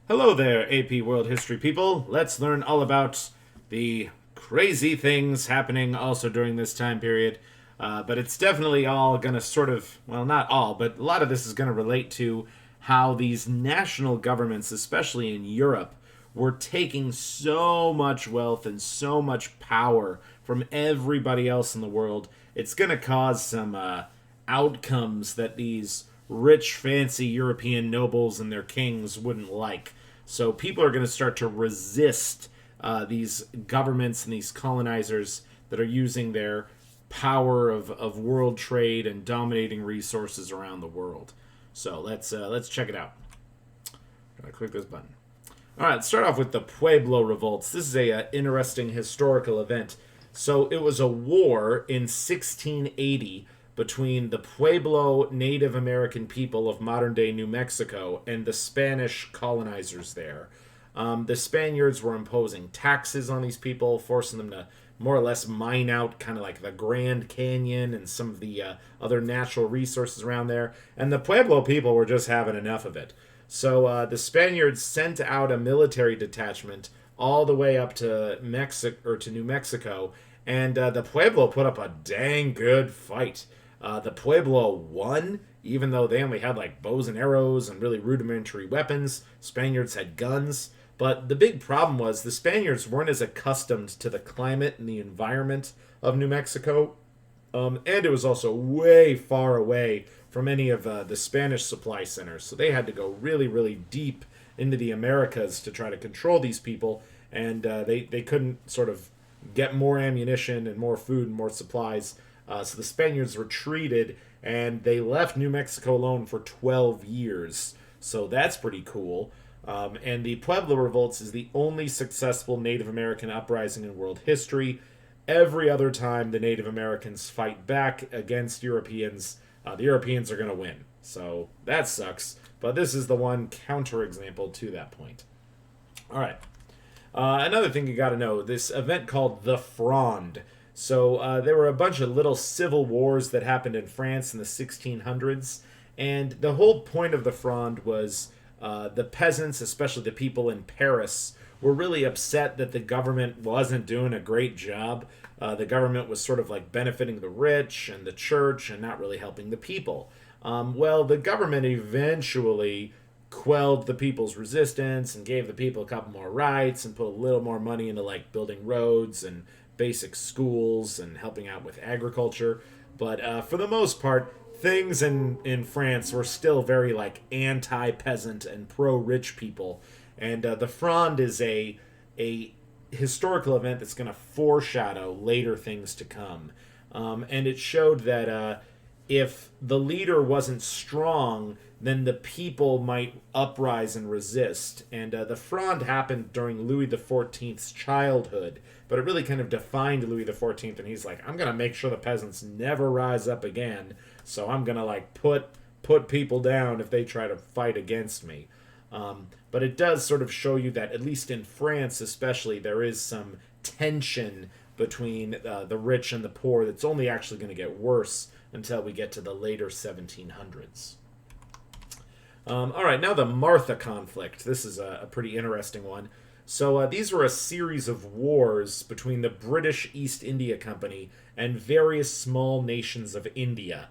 Hello there, AP World History people. Let's learn all about the crazy things happening also during this time period. But it's definitely all going to sort of, well, not all, but a lot of this is going to relate to how these national governments, especially in Europe, were taking so much wealth and so much power from everybody else in the world. It's going to cause some outcomes that these rich, fancy European nobles and their kings wouldn't like. So people are going to start to resist these governments and these colonizers that are using their power of world trade and dominating resources around the world. So let's check it out. I'm gonna click this button. All right, let's start off with the Pueblo Revolts. This is a interesting historical event. So it was a war in 1680 between the Pueblo Native American people of modern-day New Mexico and the Spanish colonizers there. The Spaniards were imposing taxes on these people, forcing them to more or less mine out kind of like the Grand Canyon and some of the other natural resources around there. And the Pueblo people were just having enough of it. So the Spaniards sent out a military detachment all the way up to to New Mexico, and the Pueblo put up a dang good fight. The Pueblo won, even though they only had like bows and arrows and really rudimentary weapons. Spaniards had guns. But the big problem was the Spaniards weren't as accustomed to the climate and the environment of New Mexico. And it was also way far away from any of the Spanish supply centers. So they had to go really, really deep into the Americas to try to control these people. And they couldn't sort of get more ammunition and more food and more supplies. So the Spaniards retreated and they left New Mexico alone for 12 years. So that's pretty cool. And the Pueblo Revolts is the only successful Native American uprising in world history. Every other time the Native Americans fight back against Europeans, the Europeans are going to win. So that sucks. But this is the one counterexample to that point. All right. Another thing you got to know, this event called the Fronde. So there were a bunch of little civil wars that happened in France in the 1600s. And the whole point of the Fronde was the peasants, especially the people in Paris, were really upset that the government wasn't doing a great job. The government was sort of like benefiting the rich and the church and not really helping the people. Well, the government eventually quelled the people's resistance and gave the people a couple more rights and put a little more money into like building roads and basic schools and helping out with agriculture. But for the most part, things in France were still very like anti-peasant and pro-rich people. And the Fronde is a historical event that's going to foreshadow later things to come. And it showed that if the leader wasn't strong, then the people might uprise and resist. And the Fronde happened during Louis XIV's childhood, but it really kind of defined Louis XIV, and he's like, I'm going to make sure the peasants never rise up again, so I'm going to like put people down if they try to fight against me. But it does sort of show you that, at least in France especially, there is some tension between the rich and the poor that's only actually going to get worse until we get to the later 1700s. All right, now the Maratha conflict. This is a pretty interesting one. So these were a series of wars between the British East India Company and various small nations of India.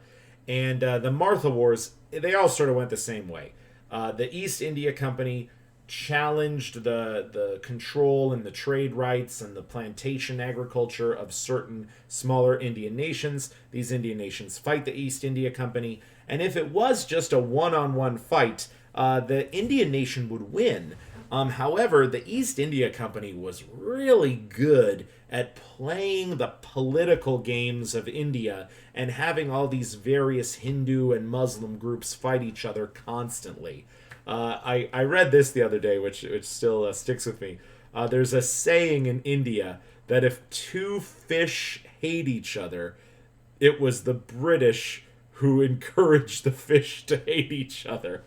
And the Maratha Wars, they all sort of went the same way. The East India Company challenged the control and the trade rights and the plantation agriculture of certain smaller Indian nations. These Indian nations fight the East India Company, and if it was just a one-on-one fight, the Indian nation would win. However, the East India Company was really good at playing the political games of India and having all these various Hindu and Muslim groups fight each other constantly. I read this the other day, which still sticks with me. There's a saying in India that if two fish hate each other, it was the British who encouraged the fish to hate each other.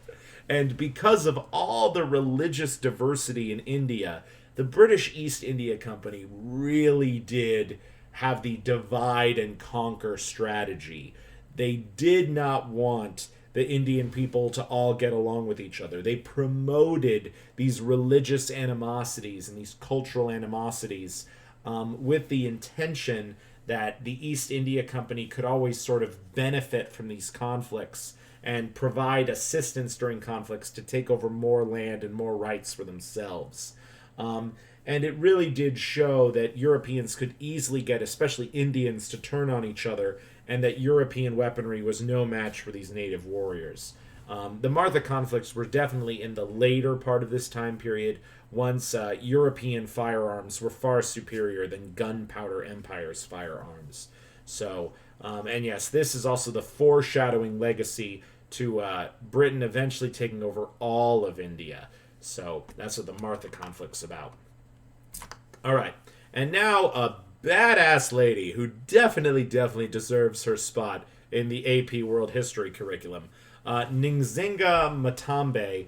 And because of all the religious diversity in India, the British East India Company really did have the divide and conquer strategy. They did not want the Indian people to all get along with each other. They promoted these religious animosities and these cultural animosities with the intention that the East India Company could always sort of benefit from these conflicts and provide assistance during conflicts to take over more land and more rights for themselves. And it really did show that Europeans could easily get, especially Indians, to turn on each other, and that European weaponry was no match for these native warriors. The Maratha conflicts were definitely in the later part of this time period, once European firearms were far superior than gunpowder empire's firearms. So, and yes, this is also the foreshadowing legacy to Britain eventually taking over all of India. So that's what the Maratha conflict's about. All right, and now a badass lady who definitely deserves her spot in the AP World History curriculum. Nzingha Mbande,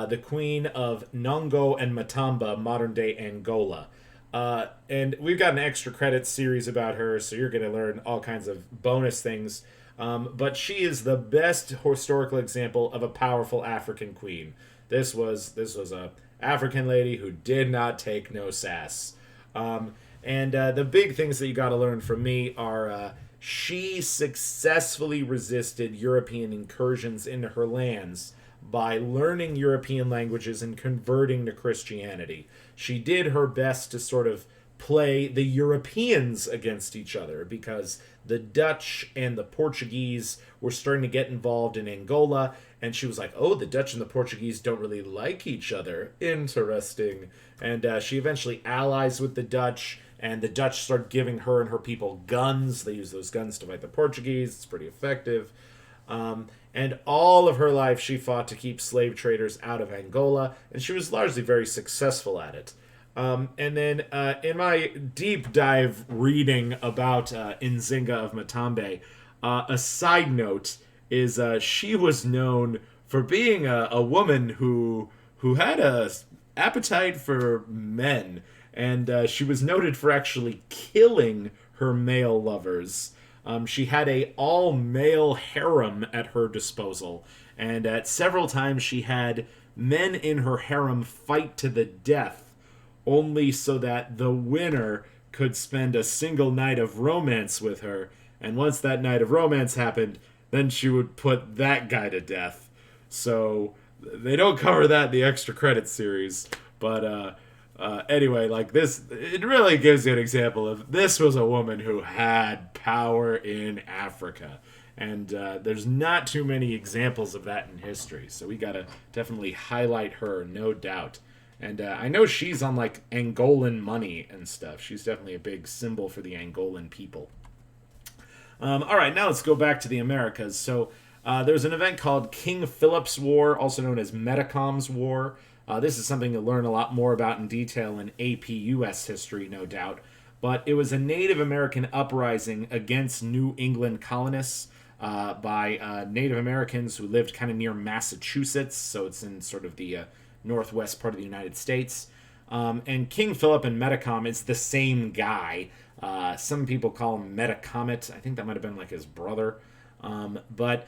the queen of Ndongo and Matamba, modern-day Angola. And we've got an extra credits series about her, so you're going to learn all kinds of bonus things. But she is the best historical example of a powerful African queen. This was a African lady who did not take no sass. And the big things that you got to learn from me are she successfully resisted European incursions into her lands by learning European languages and converting to Christianity. She did her best to sort of play the Europeans against each other because the Dutch and the Portuguese were starting to get involved in Angola, and she was like, oh, the Dutch and the Portuguese don't really like each other. Interesting. And she eventually allies with the Dutch, and the Dutch start giving her and her people guns. They use those guns to fight the Portuguese. It's pretty effective. And all of her life, she fought to keep slave traders out of Angola, and she was largely very successful at it. And then in my deep dive reading about Nzingha of Mbande, a side note is she was known for being a woman who had a appetite for men, and she was noted for actually killing her male lovers. She had a all-male harem at her disposal, and at several times she had men in her harem fight to the death only so that the winner could spend a single night of romance with her, and once that night of romance happened, then she would put that guy to death. So they don't cover that in the extra credits series, but anyway, like this, it really gives you an example of this was a woman who had power in Africa, and there's not too many examples of that in history, so we gotta definitely highlight her, no doubt. And I know she's on like Angolan money and stuff. She's definitely a big symbol for the Angolan people. All right, now let's go back to the Americas. So there's an event called King Philip's War, also known as Metacom's War. This is something to learn a lot more about in detail in AP US history, no doubt. But it was a Native American uprising against New England colonists by Native Americans who lived kind of near Massachusetts. So it's in sort of the northwest part of the United States. And King Philip and Metacom is the same guy. Some people call him Metacomet. I think that might have been like his brother. But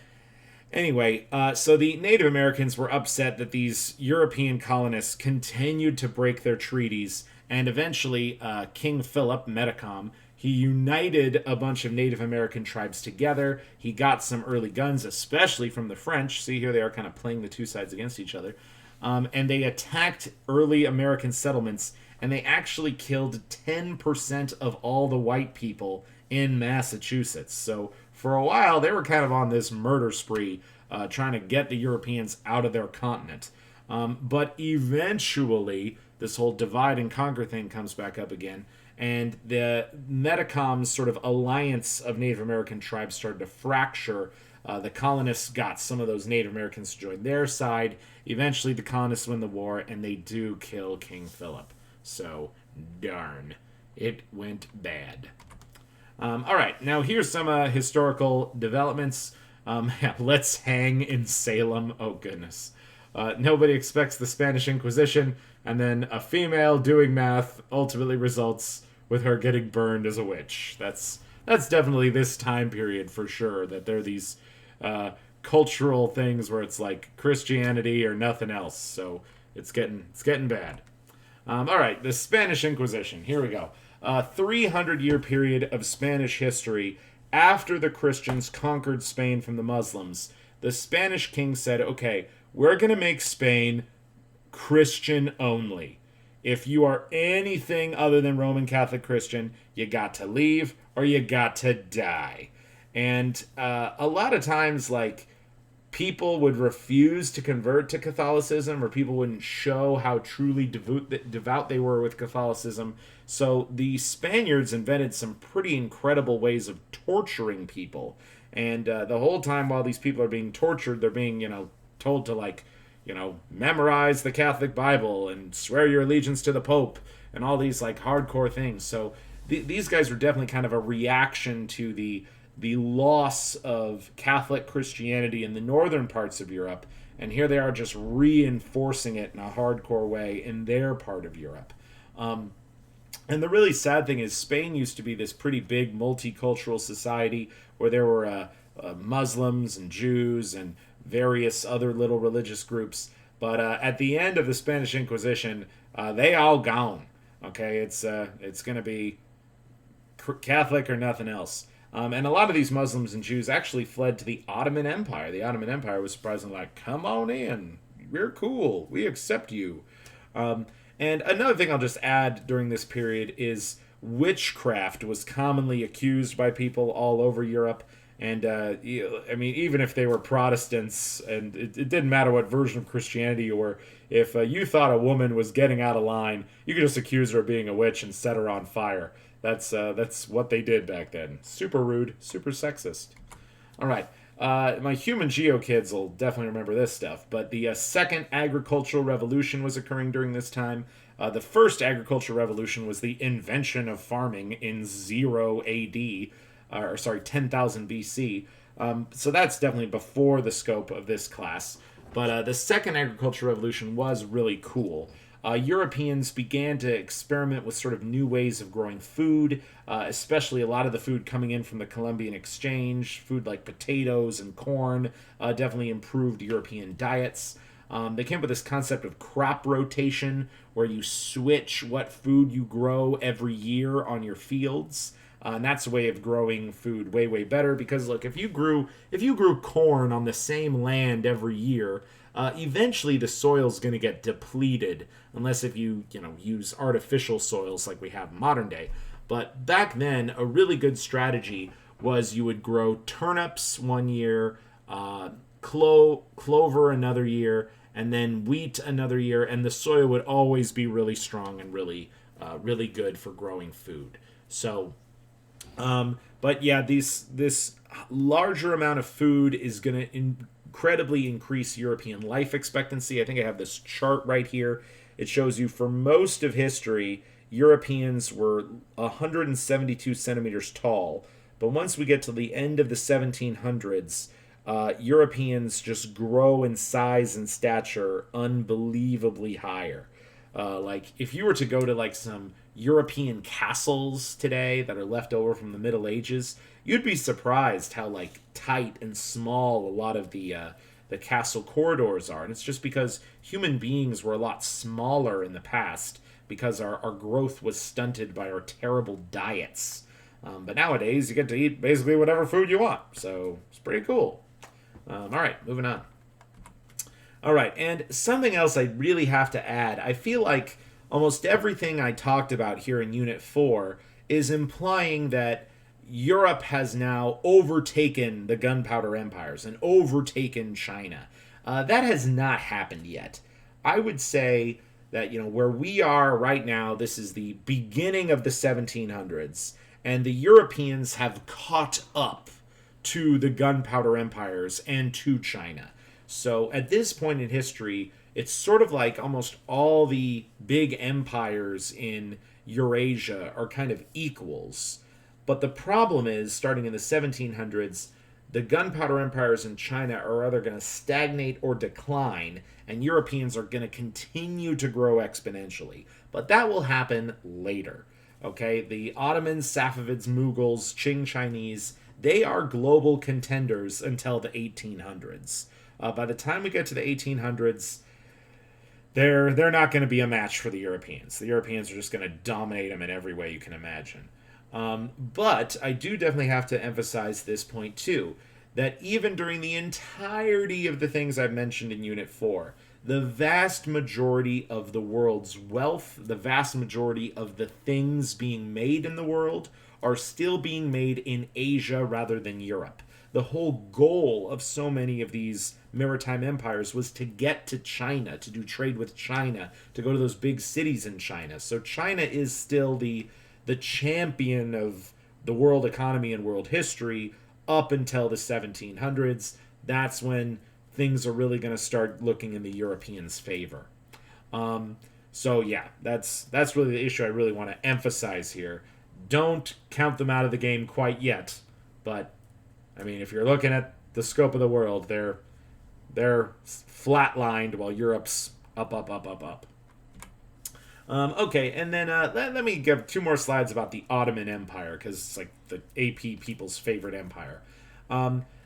anyway, so the Native Americans were upset that these European colonists continued to break their treaties, and eventually King Philip, Metacom, he united a bunch of Native American tribes together. He got some early guns, especially from the French. See, here they are kind of playing the two sides against each other. And they attacked early American settlements, and they actually killed 10% of all the white people in Massachusetts. So for a while, they were kind of on this murder spree, trying to get the Europeans out of their continent. But eventually, this whole divide and conquer thing comes back up again, and the Metacom's sort of alliance of Native American tribes started to fracture. The colonists got some of those Native Americans to join their side. Eventually, the colonists win the war, and they do kill King Philip. So, darn. It went bad. All right, now here's some historical developments. Let's hang in Salem. Oh, goodness. Nobody expects the Spanish Inquisition, and then a female doing math ultimately results with her getting burned as a witch. That's definitely this time period for sure, that there are these cultural things where it's like Christianity or nothing else. So it's getting bad. All right, the Spanish Inquisition. Here we go. 300-year period of Spanish history after the Christians conquered Spain from the Muslims. The Spanish king said, okay, we're going to make Spain Christian only. If you are anything other than Roman Catholic Christian, you got to leave or you got to die. And a lot of times, like, people would refuse to convert to Catholicism, or people wouldn't show how truly devout they were with Catholicism. So the Spaniards invented some pretty incredible ways of torturing people. And the whole time while these people are being tortured, they're being, told to, like, memorize the Catholic Bible and swear your allegiance to the Pope and all these, like, hardcore things. So these guys were definitely kind of a reaction to the loss of Catholic Christianity in the northern parts of Europe, and here they are just reinforcing it in a hardcore way in their part of Europe. And the really sad thing is Spain used to be this pretty big multicultural society where there were Muslims and Jews and various other little religious groups, but at the end of the Spanish Inquisition, they all gone. Okay, it's going to be Catholic or nothing else. And a lot of these Muslims and Jews actually fled to the Ottoman Empire. The Ottoman Empire was surprisingly like, come on in. We're cool. We accept you. And another thing I'll just add during this period is witchcraft was commonly accused by people all over Europe. And, even if they were Protestants, and it didn't matter what version of Christianity you were, if you thought a woman was getting out of line, you could just accuse her of being a witch and set her on fire. That's what they did back then. Super rude, super sexist. All right, my human geo kids will definitely remember this stuff. But the second agricultural revolution was occurring during this time. The first agricultural revolution was the invention of farming in 0 AD, 10,000 BC. So that's definitely before the scope of this class. But the second agricultural revolution was really cool. Europeans began to experiment with sort of new ways of growing food, especially a lot of the food coming in from the Columbian Exchange. Food like potatoes and corn definitely improved European diets. They came up with this concept of crop rotation, where you switch what food you grow every year on your fields. And that's a way of growing food way, way better. Because look, if you grew corn on the same land every year, eventually the soil's going to get depleted, unless if you use artificial soils like we have in modern day. But back then, a really good strategy was you would grow turnips one year, clover another year, and then wheat another year, and the soil would always be really strong and really good for growing food. So, but yeah, this larger amount of food is going to incredibly increase European life expectancy. I think I have this chart right here. It shows you for most of history, Europeans were 172 centimeters tall. But once we get to the end of the 1700s, Europeans just grow in size and stature unbelievably higher. Like, if you were to go to, like, some European castles today that are left over from the Middle Ages, you'd be surprised how, like, tight and small a lot of the castle corridors are. And it's just because human beings were a lot smaller in the past because our growth was stunted by our terrible diets. But nowadays, you get to eat basically whatever food you want. So it's pretty cool. All right, moving on. All right, and something else I really have to add. I feel like almost everything I talked about here in Unit 4 is implying that Europe has now overtaken the gunpowder empires and overtaken China. That has not happened yet. I would say that, where we are right now, this is the beginning of the 1700s, and the Europeans have caught up to the gunpowder empires and to China. So at this point in history, it's sort of like almost all the big empires in Eurasia are kind of equals. But the problem is, starting in the 1700s, the gunpowder empires in China are either going to stagnate or decline, and Europeans are going to continue to grow exponentially. But that will happen later. Okay, the Ottomans, Safavids, Mughals, Qing Chinese, they are global contenders until the 1800s. By the time we get to the 1800s, they're not going to be a match for the Europeans. The Europeans are just going to dominate them in every way you can imagine. But I do definitely have to emphasize this point too, that even during the entirety of the things I've mentioned in Unit 4, the vast majority of the world's wealth, the vast majority of the things being made in the world are still being made in Asia rather than Europe. The whole goal of so many of these maritime empires was to get to China, to do trade with China, to go to those big cities in China. So China is still the champion of the world economy and world history up until the 1700s. That's when things are really going to start looking in the Europeans' favor. So yeah, that's really the issue I really want to emphasize here. Don't count them out of the game quite yet, but I mean, if you're looking at the scope of the world, they're flatlined while Europe's up, up, up, up, up. Okay, and then let me give 2 more slides about the Ottoman Empire, because it's like the AP people's favorite empire.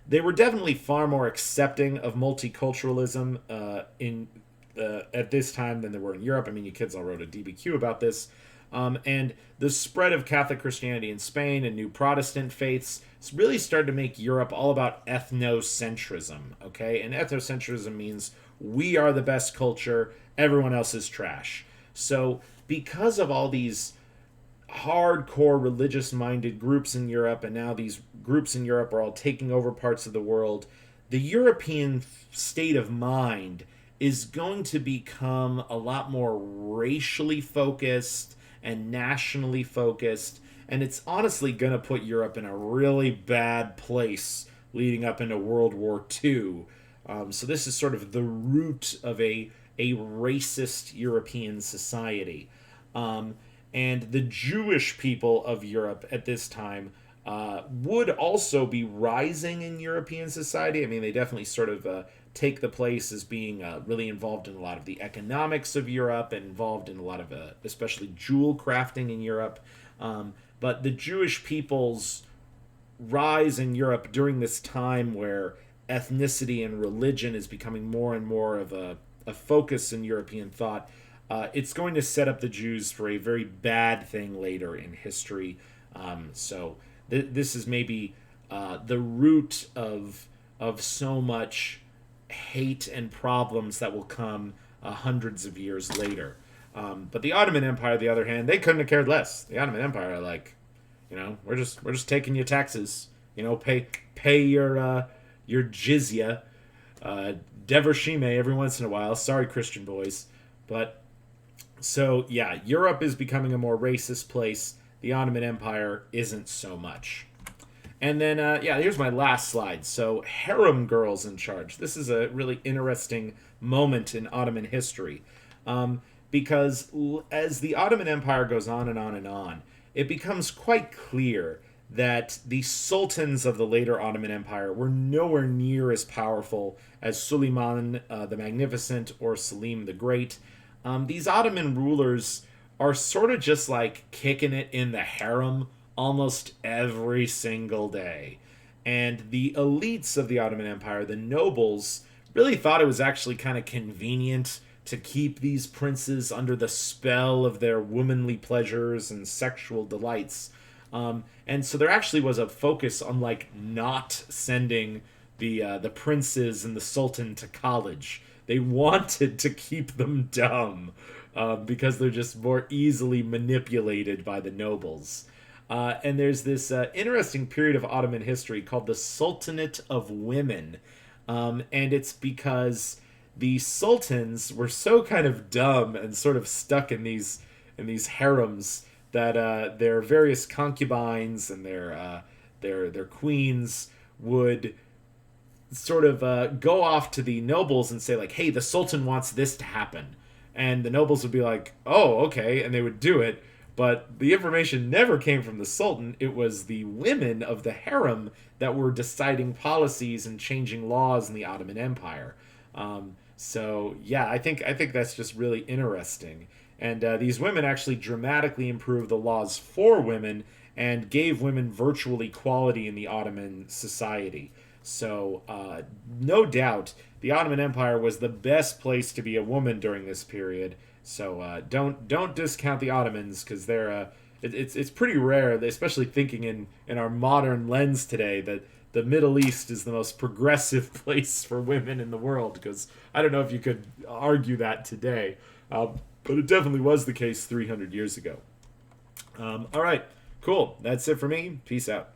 They were definitely far more accepting of multiculturalism at this time than they were in Europe. I mean, you kids all wrote a DBQ about this. And the spread of Catholic Christianity in Spain and new Protestant faiths really started to make Europe all about ethnocentrism, okay? And ethnocentrism means we are the best culture, everyone else is trash. So because of all these hardcore religious-minded groups in Europe, and now these groups in Europe are all taking over parts of the world, the European state of mind is going to become a lot more racially focused and nationally focused, and it's honestly going to put Europe in a really bad place leading up into World War II. So this is sort of the root of a racist European society. And the Jewish people of Europe at this time would also be rising in European society. I mean, they definitely sort of take the place as being really involved in a lot of the economics of Europe and involved in a lot of especially jewel crafting in Europe. But the Jewish people's rise in Europe during this time where ethnicity and religion is becoming more and more of a focus in European thought, it's going to set up the Jews for a very bad thing later in history. So this is maybe the root of so much hate and problems that will come hundreds of years later. But the Ottoman Empire, on the other hand, they couldn't have cared less. The Ottoman Empire, like, we're just taking your taxes. Pay your jizya, devershime every once in a while. Sorry, Christian boys, but so yeah, Europe is becoming a more racist place. The Ottoman Empire isn't so much. And then, here's my last slide. So, harem girls in charge. This is a really interesting moment in Ottoman history. Because as the Ottoman Empire goes on and on and on, it becomes quite clear that the sultans of the later Ottoman Empire were nowhere near as powerful as Suleiman the Magnificent or Selim the Great. These Ottoman rulers are sort of just like kicking it in the harem almost every single day. And the elites of the Ottoman Empire, the nobles, really thought it was actually kind of convenient to keep these princes under the spell of their womanly pleasures and sexual delights. And so there actually was a focus on not sending the princes and the sultan to college. They wanted to keep them dumb because they're just more easily manipulated by the nobles. And there's this interesting period of Ottoman history called the Sultanate of Women. And it's because the sultans were so kind of dumb and sort of stuck in these harems that their various concubines and their queens would sort of go off to the nobles and say hey, the sultan wants this to happen. And the nobles would be like, oh, okay, and they would do it. But the information never came from the sultan. It was the women of the harem that were deciding policies and changing laws in the Ottoman Empire. So yeah, I think that's just really interesting. And these women actually dramatically improved the laws for women and gave women virtual equality in the Ottoman society. So no doubt, the Ottoman Empire was the best place to be a woman during this period. So don't discount the Ottomans because it's pretty rare, especially thinking in our modern lens today, that the Middle East is the most progressive place for women in the world. Because I don't know if you could argue that today, but it definitely was the case 300 years ago. All right, cool. That's it for me. Peace out.